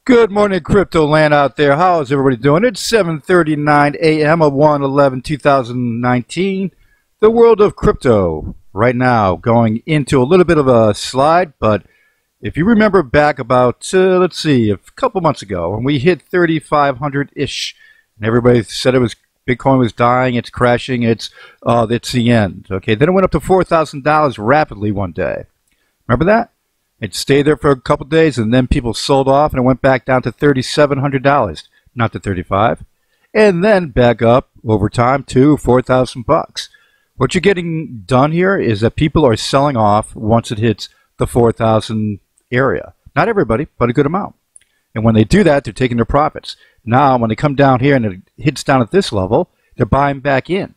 Good morning, crypto land out there. How is everybody doing? It's 7:39 a.m. of 1/11/2019. The world of crypto right now going into a little bit of a slide, but if you remember back about, let's see, a couple months ago when we hit 3,500-ish, and everybody said it was Bitcoin was dying, it's crashing, it's the end. Okay, then it went up to $4,000 rapidly one day. Remember that? It stayed there for a couple days, and then people sold off, and it went back down to $3,700, not to 35, and then back up over time to $4,000. What you're getting done here is that people are selling off once it hits the 4,000 area. Not everybody, but a good amount. And when they do that, they're taking their profits. Now, when they come down here and it hits down at this level, they're buying back in.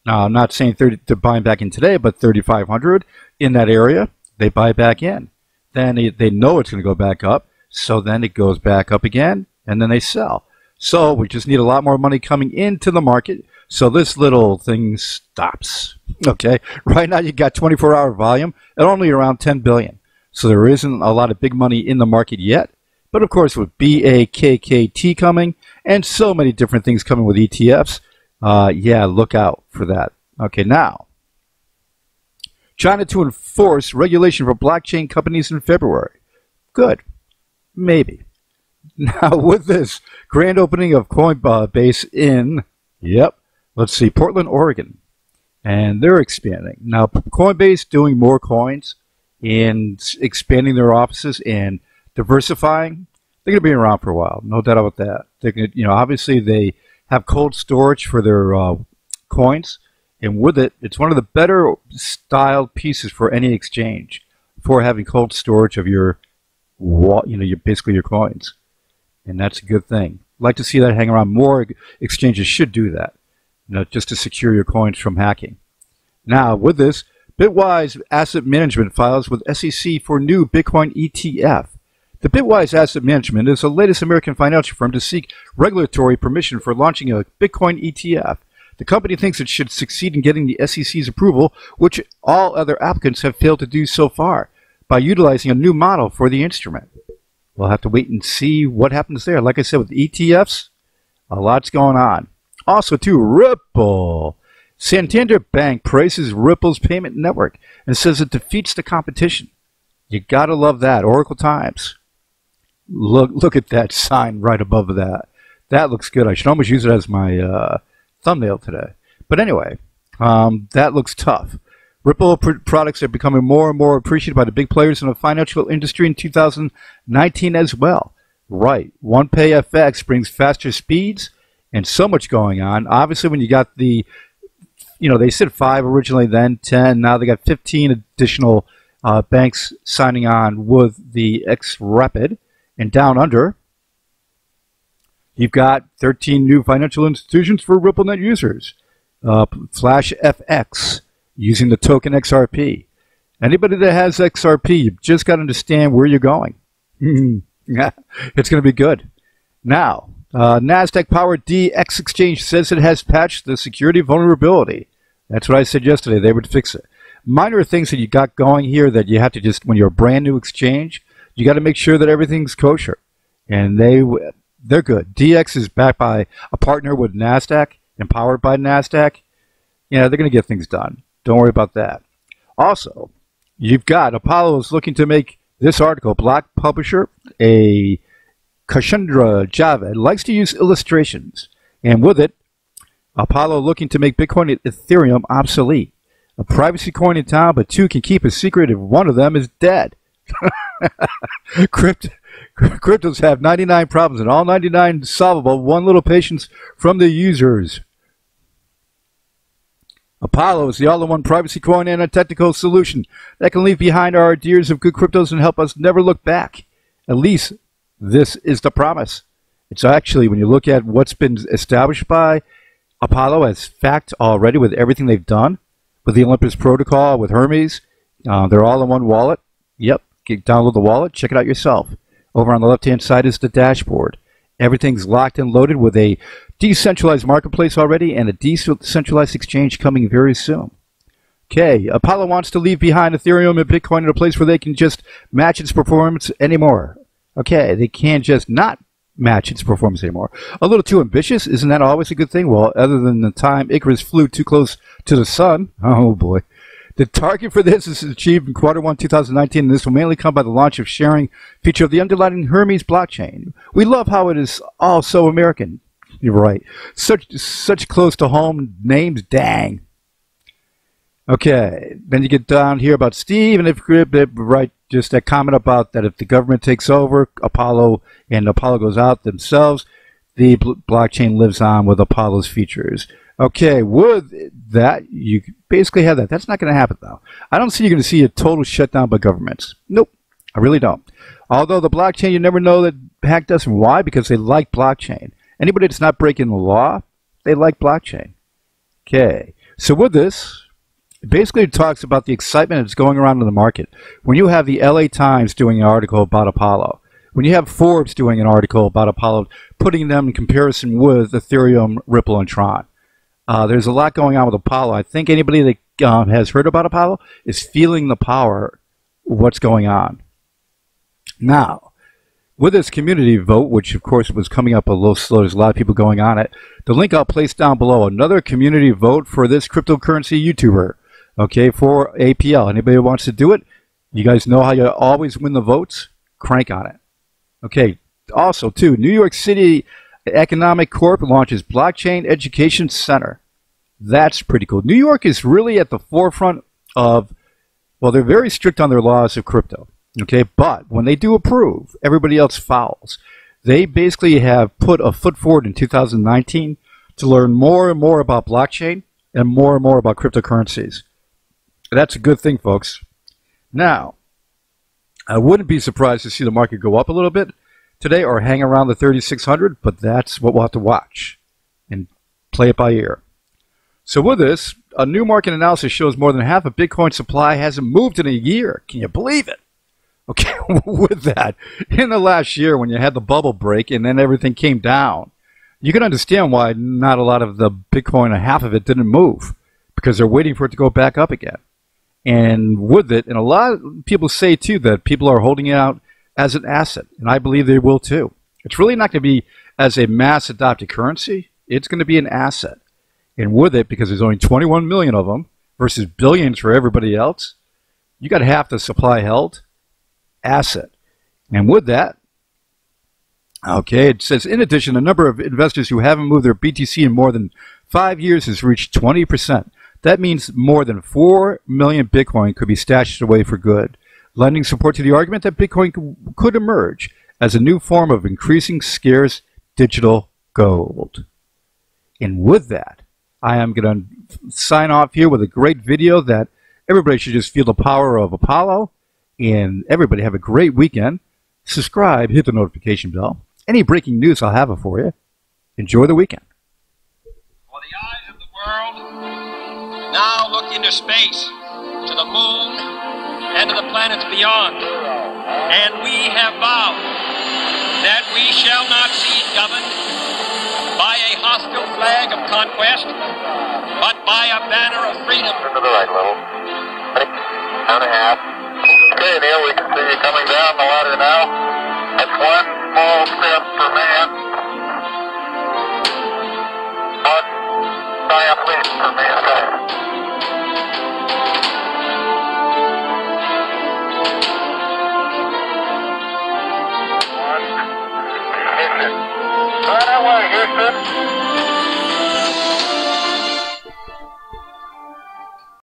Now, I'm not saying they're buying back in today, but 3,500 in that area, they buy back in. Then they know it's going to go back up, so then it goes back up again, and then they sell. So we just need a lot more money coming into the market, so this little thing stops. Okay, right now you got 24-hour volume at only around 10 billion. So there isn't a lot of big money in the market yet. But of course, with BAKKT coming, and so many different things coming with ETFs, yeah, look out for that. Okay, now, China to enforce regulation for blockchain companies in February. Good. Maybe. Now, with this grand opening of Coinbase in, let's see, Portland, Oregon. And they're expanding. Now, Coinbase doing more coins and expanding their offices and diversifying. They're going to be around for a while. No doubt about that. They're going to, obviously they have cold storage for their coins. And with it, it's one of the better styled pieces for any exchange for having cold storage of your, basically your coins. And that's a good thing. I'd like to see that hang around. More exchanges should do that, just to secure your coins from hacking. Now, with this, Bitwise Asset Management files with SEC for new Bitcoin ETF. The Bitwise Asset Management is the latest American financial firm to seek regulatory permission for launching a Bitcoin ETF. The company thinks it should succeed in getting the SEC's approval, which all other applicants have failed to do so far, by utilizing a new model for the instrument. We'll have to wait and see what happens there. Like I said, with ETFs, a lot's going on. Also, too, Ripple. Santander Bank praises Ripple's payment network and says it defeats the competition. You gotta love that. Oracle Times. Look at that sign right above that. That looks good. I should almost use it as my thumbnail today. But anyway, that looks tough. Ripple products are becoming more and more appreciated by the big players in the financial industry in 2019 as well. Right. OnePay FX brings faster speeds and so much going on. Obviously, when you got the, they said 5 originally, then 10. Now they got 15 additional banks signing on with the X-Rapid. And down under, you've got 13 new financial institutions for RippleNet users. Flash FX, using the token XRP. Anybody that has XRP, you've just got to understand where you're going. It's going to be good. Now, NASDAQ-powered DX exchange says it has patched the security vulnerability. That's what I said yesterday. They would fix it. Minor things that you got going here that you have to just, when you're a brand new exchange, you got to make sure that everything's kosher. And they're good. DX is backed by a partner with NASDAQ and powered by NASDAQ. They're going to get things done. Don't worry about that. Also, you've got Apollo is looking to make this article. Black publisher, a Kashandra Javed, likes to use illustrations. And with it, Apollo looking to make Bitcoin and Ethereum obsolete. A privacy coin in town, but 2 can keep a secret if one of them is dead. Cryptos have 99 problems and all 99 solvable. One little patience from the users. Apollo is the all-in-one privacy coin and a technical solution that can leave behind our ideas of good cryptos and help us never look back. At least this is the promise. It's actually, when you look at what's been established by Apollo as fact already with everything they've done, with the Olympus protocol, with Hermes, they're all in one wallet. Yep, download the wallet, check it out yourself. Over on the left-hand side is the dashboard. Everything's locked and loaded with a decentralized marketplace already and a decentralized exchange coming very soon. Okay, Apollo wants to leave behind Ethereum and Bitcoin in a place where they can just match its performance anymore. Okay, they can't just not match its performance anymore. A little too ambitious? Isn't that always a good thing? Well, other than the time Icarus flew too close to the sun. Oh boy. The target for this is achieved in Q1 2019, and this will mainly come by the launch of sharing feature of the underlying Hermes blockchain. We love how it is all so American. You're right. Such close to home names, dang. Okay, then you get down here about Steve, and if right, just that comment about that if the government takes over Apollo and Apollo goes out themselves, the blockchain lives on with Apollo's features. Okay, with that, you basically have that. That's not going to happen, though. I don't see you're going to see a total shutdown by governments. Nope, I really don't. Although the blockchain, you never know that hacked us. And why? Because they like blockchain. Anybody that's not breaking the law, they like blockchain. Okay, so with this, basically it talks about the excitement that's going around in the market. When you have the LA Times doing an article about Apollo, when you have Forbes doing an article about Apollo, putting them in comparison with Ethereum, Ripple, and Tron. There's a lot going on with Apollo. I think anybody that has heard about Apollo is feeling the power of what's going on. Now, with this community vote, which of course was coming up a little slow, there's a lot of people going on it. The link I'll place down below, another community vote for this cryptocurrency YouTuber, okay, for APL. Anybody who wants to do it, you guys know how you always win the votes. Crank on it. Okay, also, too, New York City Economic Corp launches Blockchain Education Center. That's pretty cool. New York is really at the forefront of, well, they're very strict on their laws of crypto. Okay, but when they do approve, everybody else fouls. They basically have put a foot forward in 2019 to learn more and more about blockchain and more about cryptocurrencies. That's a good thing, folks. Now, I wouldn't be surprised to see the market go up a little bit today or hang around the 3,600, but that's what we'll have to watch and play it by ear. So with this, a new market analysis shows more than half of Bitcoin supply hasn't moved in a year. Can you believe it? Okay, with that, in the last year when you had the bubble break and then everything came down, you can understand why not a lot of the Bitcoin, half of it didn't move, because they're waiting for it to go back up again. And with it, and a lot of people say too that people are holding it out as an asset, and I believe they will too. It's really not going to be as a mass adopted currency. It's going to be an asset. And with it, because there's only 21 million of them versus billions for everybody else, you got half the supply held. Asset. And with that, okay, it says, in addition, the number of investors who haven't moved their BTC in more than 5 years has reached 20%. That means more than 4 million Bitcoin could be stashed away for good, lending support to the argument that Bitcoin could emerge as a new form of increasing scarce digital gold. And with that, I am going to sign off here with a great video that everybody should just feel the power of Apollo. And everybody have a great weekend. Subscribe, hit the notification bell. Any breaking news, I'll have it for you. Enjoy the weekend. For the eyes of the world now look into space, to the moon, and to the planets beyond. And we have vowed that we shall not be governed by a hostile flag of conquest, but by a banner of freedom. To the right level. 2.5. Okay, Neil, we can see you coming down the ladder now. That's one small step for man, one giant leap for mankind. Right away, Houston.